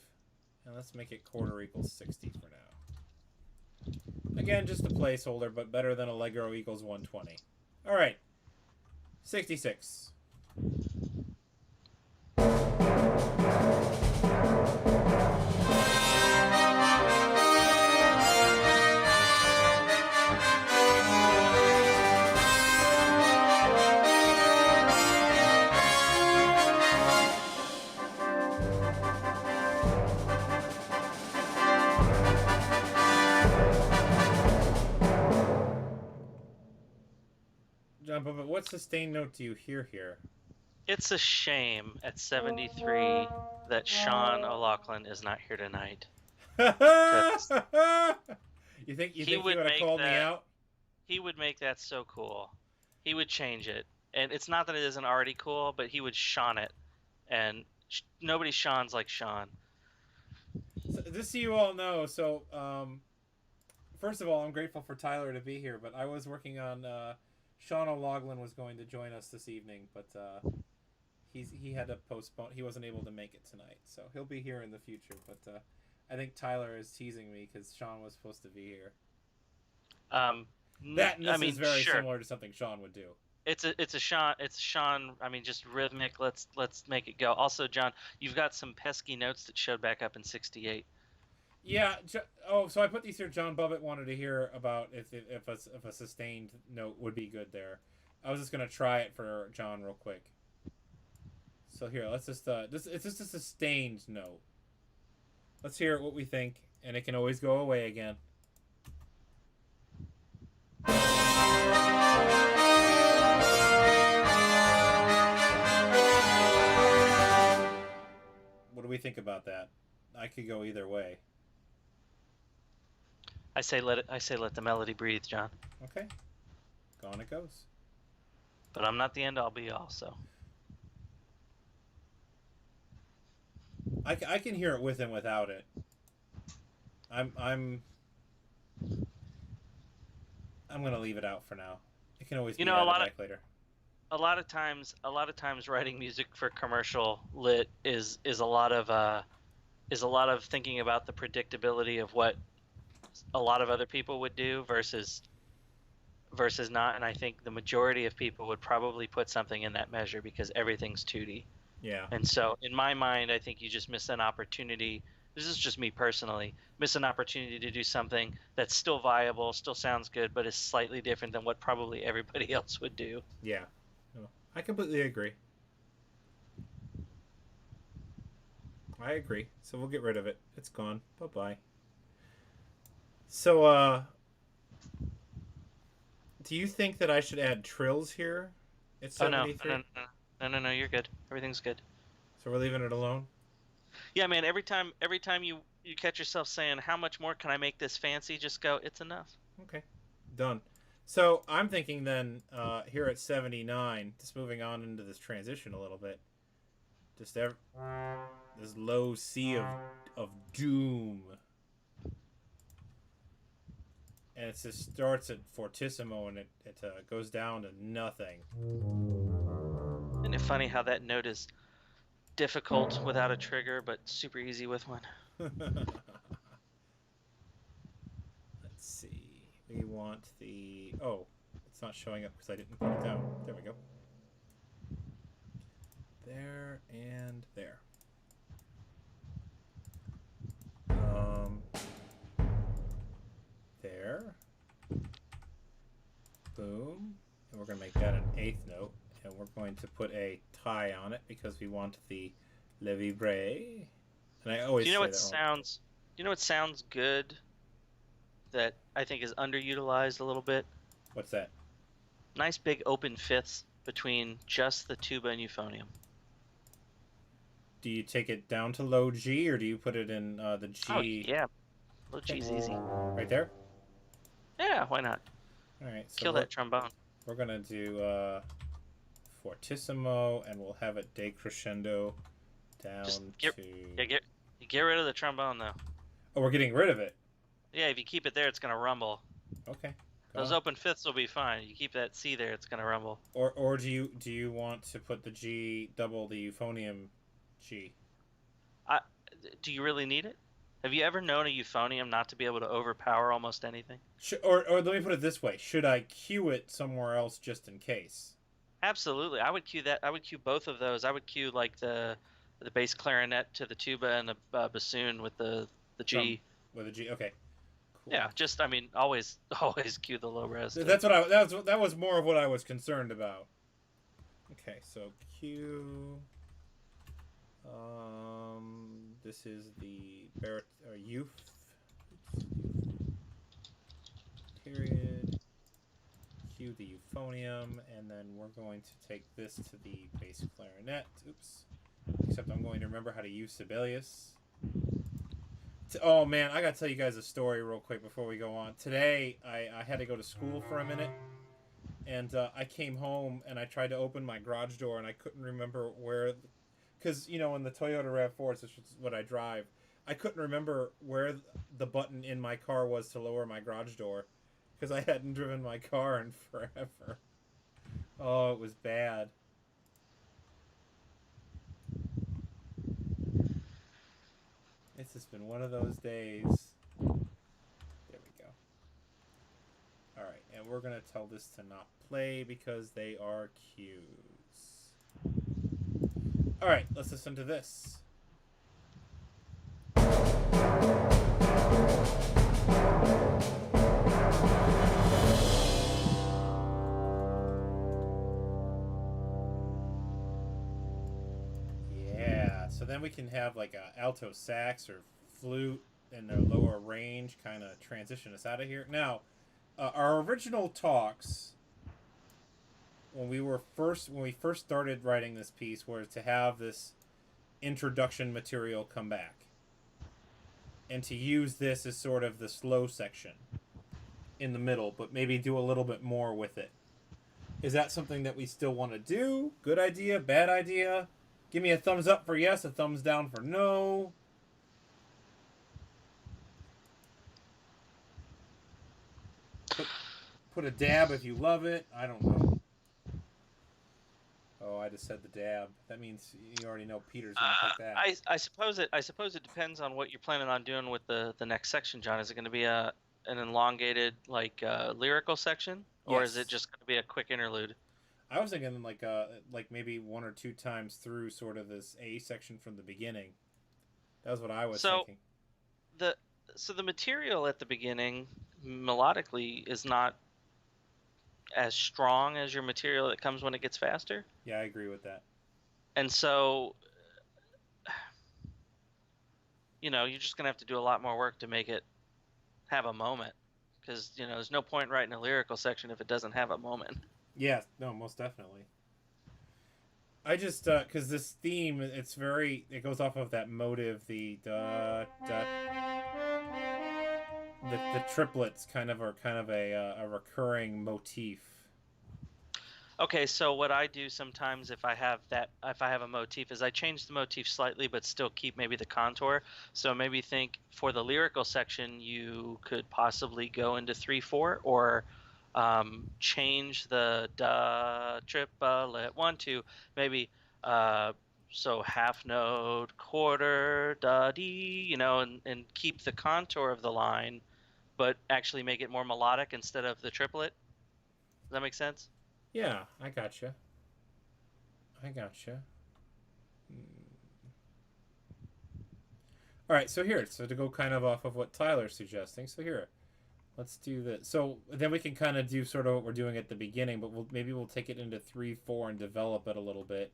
and let's make it quarter equals 60 for now. Again, just a placeholder, but better than allegro equals 120. All right, 66. John, but what sustained note do you hear here? It's a shame at 73 that Sean O'Loughlin is not here tonight. You think he would have called me out? He would make that so cool. He would change it, and it's not that it isn't already cool, but he would Sean it, and nobody Sean's like Sean. So, just so you all know, so first of all, I'm grateful for Tyler to be here, but I was working on Sean O'Loughlin was going to join us this evening, but he had to postpone. He wasn't able to make it tonight, so he'll be here in the future. But I think Tyler is teasing me because Sean was supposed to be here. That and this is very similar to something Sean would do. It's a Sean. I mean, just rhythmic. Let's make it go. Also, John, you've got some pesky notes that showed back up in '68. Yeah. Oh, so I put these here. John Bubbett wanted to hear about if a sustained note would be good there. I was just gonna try it for John real quick. So here, let's just it's just a sustained note. Let's hear what we think, and it can always go away again. What do we think about that? I could go either way. I say let the melody breathe, John. Okay. Gone it goes. But I'm not the end all be all, so. I can hear it with and without it. I'm gonna leave it out for now. It can always be added back later. A lot of times writing music for commercial lit is a lot of thinking about the predictability of what a lot of other people would do versus not, and I think the majority of people would probably put something in that measure because everything's 2D. Yeah. And so in my mind, I think you just miss an opportunity. This is just me personally. Miss an opportunity to do something that's still viable, still sounds good, but is slightly different than what probably everybody else would do. Yeah. No, I completely agree. I agree. So we'll get rid of it. It's gone. Bye-bye. So, do you think that I should add trills here? It's 73? No, you're good. Everything's good. So we're leaving it alone? Yeah, man, every time you catch yourself saying, how much more can I make this fancy? Just go, it's enough. Okay. Done. So I'm thinking then, here at 79, just moving on into this transition a little bit, just this low C of doom. And it just starts at fortissimo and it goes down to nothing. Isn't it funny how that note is difficult without a trigger, but super easy with one? Let's see. We want the... Oh, it's not showing up because I didn't put it down. There we go. There and there. There. Boom. And we're going to make that an 8th note. And we're going to put a tie on it because we want the le vibre. And I always Do you know what sounds good that I think is underutilized a little bit? What's that? Nice big open fifths between just the tuba and euphonium. Do you take it down to low G or do you put it in the G? Oh, yeah. Low G's easy. Right there? Yeah, why not? All right. So Kill that trombone. We're going to do fortissimo and we'll have it decrescendo down Get rid of the trombone, though. Oh, we're getting rid of it? Yeah, if you keep it there, it's going to rumble. Okay. Those open fifths will be fine. You keep that C there, it's going to rumble. Or do you want to put the G double the euphonium G? Do you really need it? Have you ever known a euphonium not to be able to overpower almost anything? Or let me put it this way. Should I cue it somewhere else just in case? Absolutely. I would cue that. I would cue both of those. I would cue like the bass clarinet to the tuba and the bassoon with the G. With a G, okay. Cool. Yeah, just always cue the low res. That's what that was more of what I was concerned about. Okay, so cue. This is the youth. Period. Cue the euphonium, and then we're going to take this to the bass clarinet. Oops. Except I'm going to remember how to use Sibelius. Oh man, I gotta tell you guys a story real quick before we go on. Today, I had to go to school for a minute, and I came home and I tried to open my garage door and I couldn't remember where, because in the Toyota Rav4, which is what I drive, I couldn't remember where the button in my car was to lower my garage door, because I hadn't driven my car in forever. Oh, it was bad. It's just been one of those days. There we go. Alright, and we're going to tell this to not play because they are cues. Alright, let's listen to this. Yeah, so then we can have like a alto sax or flute in their lower range kind of transition us out of here. Now, our original talks when we first started writing this piece were to have this introduction material come back and to use this as sort of the slow section in the middle, but maybe do a little bit more with it. Is that something that we still want to do? Good idea? Bad idea? Give me a thumbs up for yes, a thumbs down for no. Put a dab if you love it. I don't know. Oh, I just said the dab. That means you already know Peter's gonna pick that. I suppose it depends on what you're planning on doing with the next section, John. Is it going to be an elongated lyrical section, or is it just going to be a quick interlude? I was thinking like maybe one or two times through sort of this A section from the beginning. That was what I was thinking. So the material at the beginning melodically is not as strong as your material that comes when it gets faster. Yeah, I agree with that. And so, you're just going to have to do a lot more work to make it have a moment. Because, there's no point writing a lyrical section if it doesn't have a moment. Yeah, no, most definitely. I just, because this theme, it goes off of that motive, the triplets are kind of a recurring motif. Okay, so what I do sometimes if I have a motif is I change the motif slightly but still keep maybe the contour. So maybe think for the lyrical section you could possibly go into 3/4 or change the da triplet 1/2 maybe so half note quarter da dee and keep the contour of the line but actually make it more melodic instead of the triplet. Does that make sense? Yeah, I gotcha. All right, so to go kind of off of what Tyler's suggesting, so here, let's do this. So then we can kind of do sort of what we're doing at the beginning, but maybe we'll take it into 3/4 and develop it a little bit.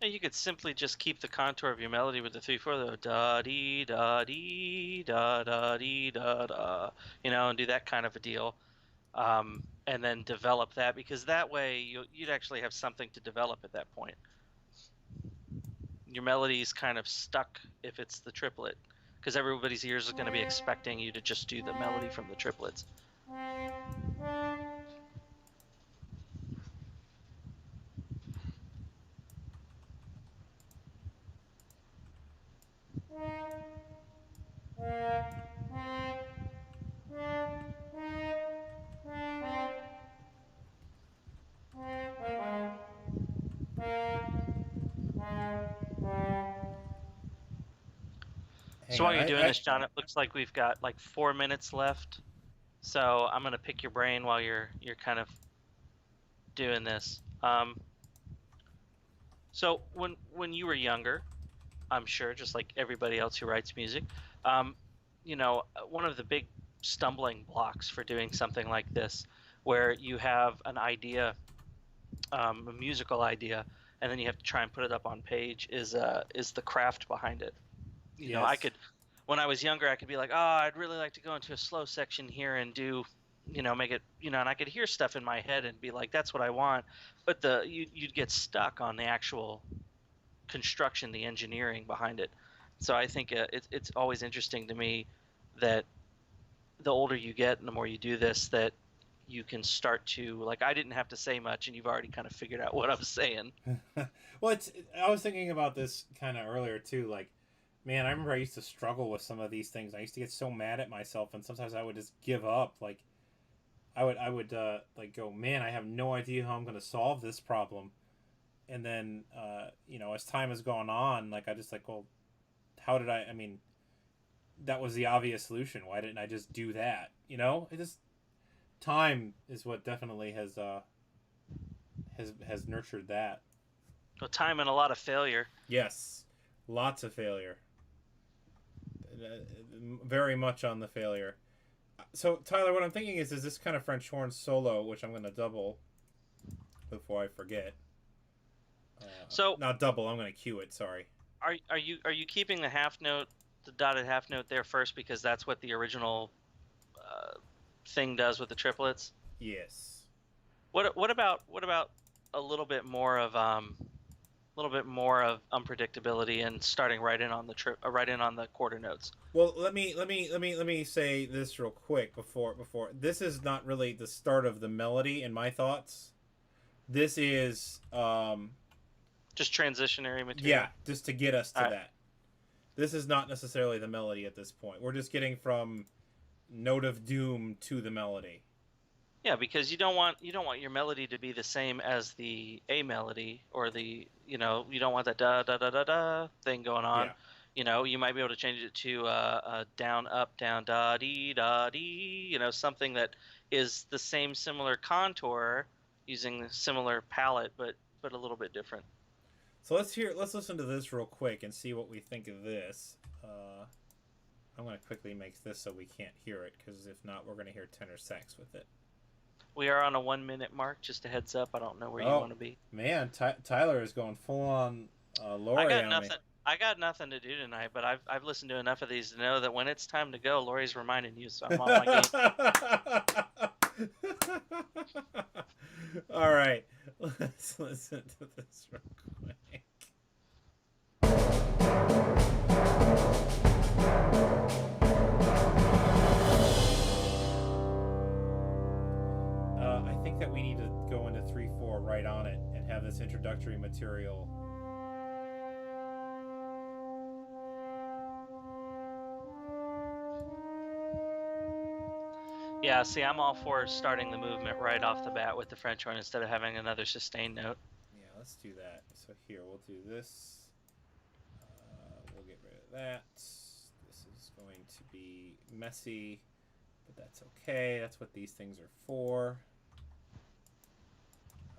And you could simply just keep the contour of your melody with the 3/4, though, da dee da dee da da dee da da, and do that kind of a deal. And then develop that, because that way you'd actually have something to develop at that point. Your melody's kind of stuck if it's the triplet, because everybody's ears is going to be expecting you to just do the melody from the triplets. So while you're doing this, John, it looks like we've got like 4 minutes left. So I'm gonna pick your brain while you're kind of doing this. So when you were younger, I'm sure, just like everybody else who writes music, one of the big stumbling blocks for doing something like this, where you have an idea, a musical idea, and then you have to try and put it up on page, is the craft behind it. When I was younger, I could be like, oh, I'd really like to go into a slow section here and do, make it, and I could hear stuff in my head and be like, that's what I want. But you'd get stuck on the actual construction, the engineering behind it. So I think it's always interesting to me that the older you get and the more you do this, that you can start to, like, I didn't have to say much, and you've already kind of figured out what I was saying. Well, I was thinking about this kind of earlier too. Like, man, I remember I used to struggle with some of these things. I used to get so mad at myself, and sometimes I would just give up. Like, I would like go, man, I have no idea how I'm going to solve this problem. And then, as time has gone on, like I just like, well, how did I mean, that was the obvious solution. Why didn't I just do that? It just time is what definitely has nurtured that. Well, time and a lot of failure. Yes, lots of failure. Very much on the failure. So Tyler, what I'm thinking is this kind of French horn solo, which I'm going to double before I forget. So not double. I'm going to cue it. Sorry. Are you keeping the half note, the dotted half note there first because that's what the original thing does with the triplets? Yes. What about a little bit more of unpredictability and starting right in on the quarter notes? Well, let me say this real quick before this is not really the start of the melody in my thoughts. This is just transitionary material. Yeah, just to get us to that. This is not necessarily the melody at this point. We're just getting from Note of Doom to the melody. Yeah, because you don't want your melody to be the same as the A melody, or the you don't want that da da da da da thing going on. Yeah. You might be able to change it to a down up down da dee da dee. Something that is the same similar contour using a similar palette, but a little bit different. So let's listen to this real quick and see what we think of this. I'm going to quickly make this so we can't hear it, because if not, we're going to hear tenor sax with it. We are on a 1 minute mark. Just a heads up. I don't know where you want to be. Man, Tyler is going full on Lori on me. I got nothing to do tonight, but I've listened to enough of these to know that when it's time to go, Lori's reminding you, so I'm on my game. All right, let's listen to this real quick. I think that we need to go into 3/4 right on it and have this introductory material. Yeah, see, I'm all for starting the movement right off the bat with the French horn instead of having another sustained note. Yeah, let's do that. So here, we'll do this. We'll get rid of that. This is going to be messy, but that's okay. That's what these things are for.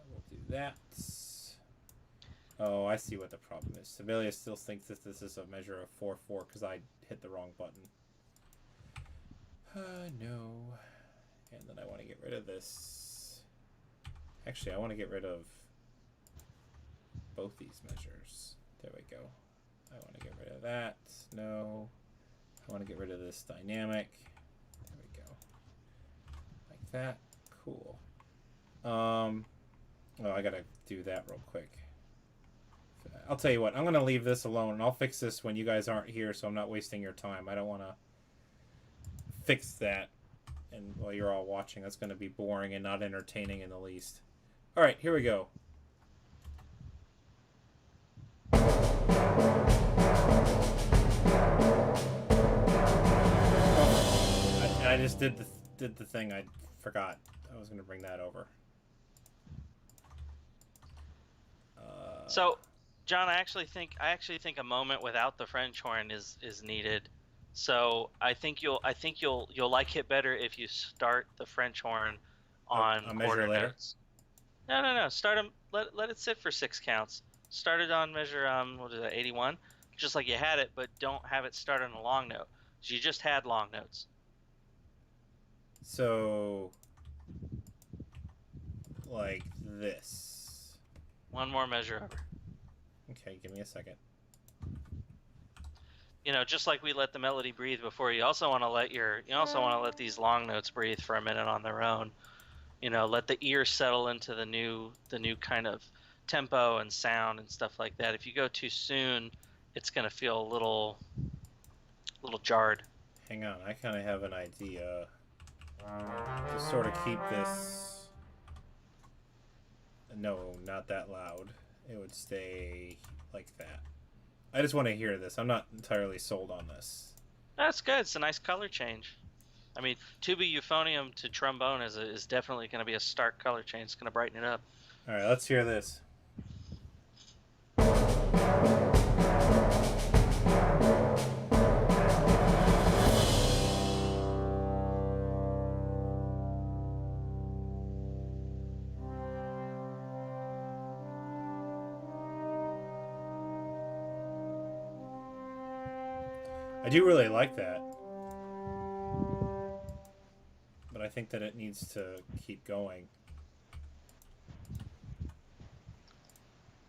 We'll do that. Oh, I see what the problem is. Sibelius still thinks that this is a measure of 4/4 because I hit the wrong button. No. And then I want to get rid of this. Actually, I want to get rid of both these measures. There we go. I want to get rid of that. No. I want to get rid of this dynamic. There we go. Like that. Cool. Oh, I gotta do that real quick. I'll tell you what. I'm gonna leave this alone, and I'll fix this when you guys aren't here, so I'm not wasting your time. I don't want to fix that, and while you're all watching, that's going to be boring and not entertaining in the least. All right, here we go. I just did the thing. I forgot. I was going to bring that over. So, John, I actually think a moment without the French horn is needed. So I think you'll like it better if you start the French horn on quarter notes. No. Start them. Let it sit for 6 counts. Start it on measure 81, just like you had it, but don't have it start on a long note. So you just had long notes. So, like this. One more measure over. Okay, give me a second. Just like we let the melody breathe before, you also want to let these long notes breathe for a minute on their own. Let the ear settle into the new kind of tempo and sound and stuff like that. If you go too soon, it's going to feel a little jarred. Hang on, I kind of have an idea. to sort of keep this. No, not that loud. It would stay like that. I just want to hear this. I'm not entirely sold on this. That's good. It's a nice color change. I mean, tuba euphonium to trombone is definitely going to be a stark color change. It's going to brighten it up. All right, let's hear this. I do really like that. But I think that it needs to keep going.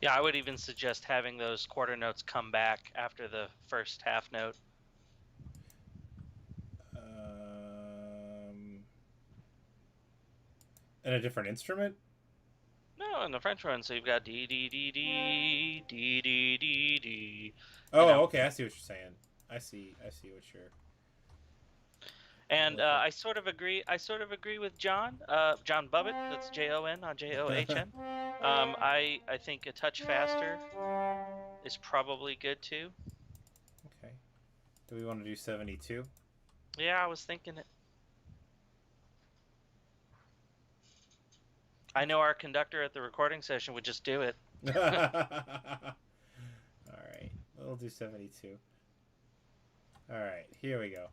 Yeah, I would even suggest having those quarter notes come back after the first half note. And a different instrument? No, in the French one, so you've got D D D D D D D D. Oh, know. okay. I see what you're saying. I see what you're. And I sort of agree. I sort of agree with John. John Bubbett. That's Jon, not John. I think a touch faster is probably good too. Okay. Do we want to do 72? Yeah, I was thinking it. I know our conductor at the recording session would just do it. All right. We'll do 72. All right. Here we go.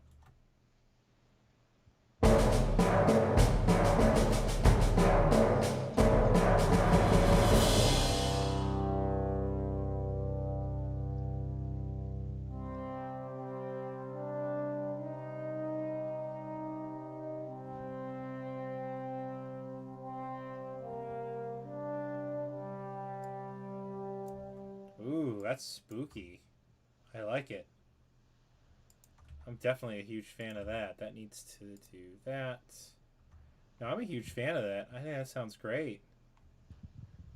Ooh, that's spooky. I like it. I'm definitely a huge fan of that. That needs to do that. No, I'm a huge fan of that. I think that sounds great.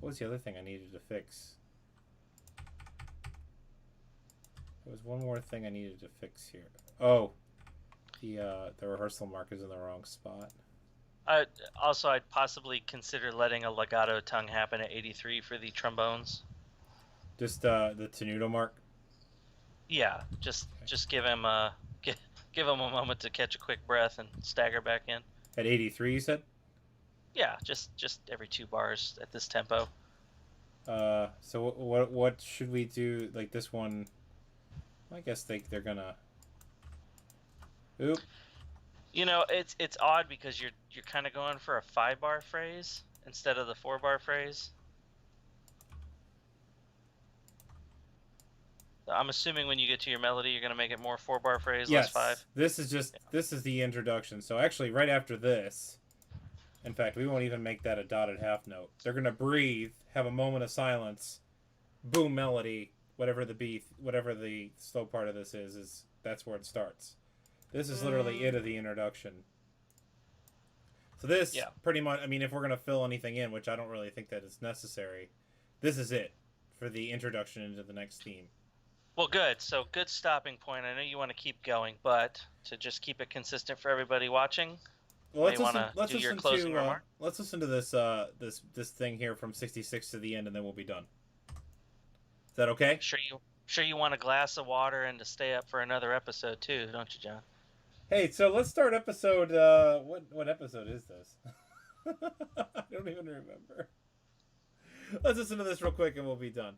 What was the other thing I needed to fix? There was one more thing I needed to fix here. Oh, the rehearsal mark is in the wrong spot. Also, I'd possibly consider letting a legato tongue happen at 83 for the trombones. Just the tenuto mark. Yeah, just give him give him a moment to catch a quick breath and stagger back in. At 83, you said? Yeah, just every 2 bars at this tempo. So what should we do? Like this one, I guess they're gonna. Oop. You know, it's odd because you're kind of going for a 5-bar phrase instead of the 4-bar phrase. I'm assuming when you get to your melody, you're going to make it more 4-bar phrase, Yes. less 5. This is the introduction. So actually, right after this, in fact, we won't even make that a dotted half note. They're gonna breathe, have a moment of silence, boom, melody. Whatever the slow part of this is that's where it starts. This is literally it of the introduction. So this pretty much, I mean, if we're gonna fill anything in, which I don't really think that is necessary, this is it for the introduction into the next theme. Well, good. So good stopping point. I know you want to keep going, but to just keep it consistent for everybody watching, well, let's listen to this this thing here from 66 to the end, and then we'll be done. Is that okay? Sure you want a glass of water and to stay up for another episode too, don't you, John? Hey, so let's start episode. What episode is this? I don't even remember. Let's listen to this real quick, and we'll be done.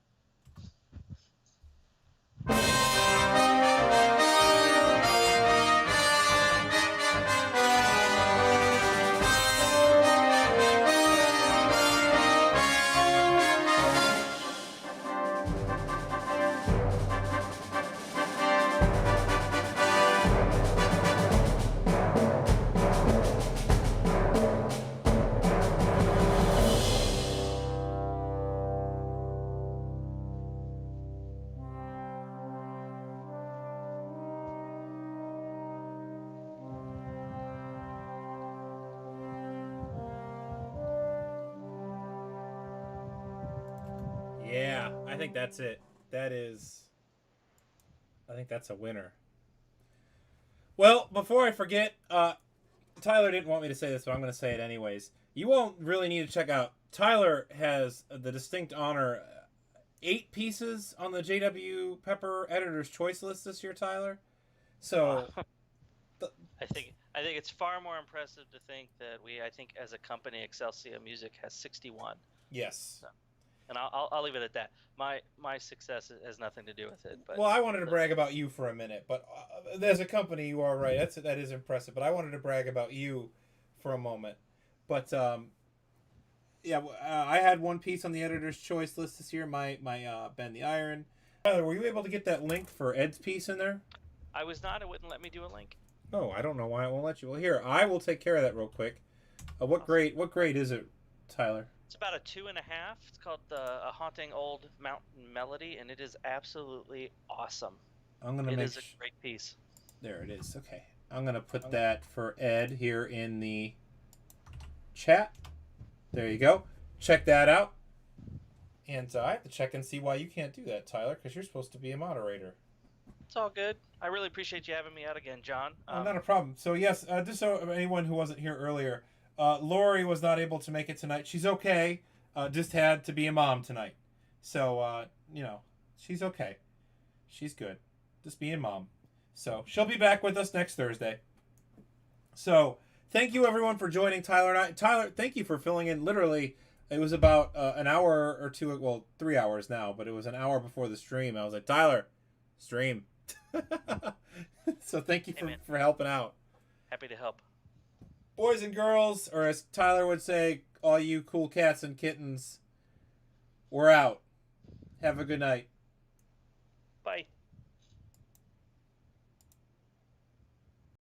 Yeah, I think that's it. I think that's a winner. Well, before I forget, Tyler didn't want me to say this, but I'm going to say it anyways. You won't really need to check out. Tyler has the distinct honor 8 pieces on the JW Pepper Editor's Choice list this year, Tyler. So, I think it's far more impressive to think that I think as a company, Excelsior Music has 61. yes. So, and I'll leave it at that. My success has nothing to do with it. But well, I wanted to brag about you for a minute, but as a company, you are right. That is impressive. But I wanted to brag about you for a moment. But I had 1 piece on the Editor's Choice list this year. My Bend the Iron. Tyler, were you able to get that link for Ed's piece in there? I was not. It wouldn't let me do a link. Oh, I don't know why it won't let you. Well, here, I will take care of that real quick. What grade is it, Tyler? It's about a 2.5. It's called A Haunting Old Mountain Melody, and it is absolutely awesome. It is a great piece. There it is. Okay. I'm going to put that for Ed here in the chat. There you go. Check that out. And I have to check and see why you can't do that, Tyler, because you're supposed to be a moderator. It's all good. I really appreciate you having me out again, John. Not a problem. So, yes, just so anyone who wasn't here earlier, Lori was not able to make it tonight. She's okay. Just had to be a mom tonight. So, she's okay. She's good. Just being mom. So, she'll be back with us next Thursday. So, thank you, everyone, for joining Tyler and I. Tyler, thank you for filling in. Literally, it was about an hour or 2, well, 3 hours now, but it was an hour before the stream. I was like, Tyler, stream. So, thank you for helping out. Happy to help. Boys and girls, or as Tyler would say, all you cool cats and kittens, we're out. Have a good night. Bye.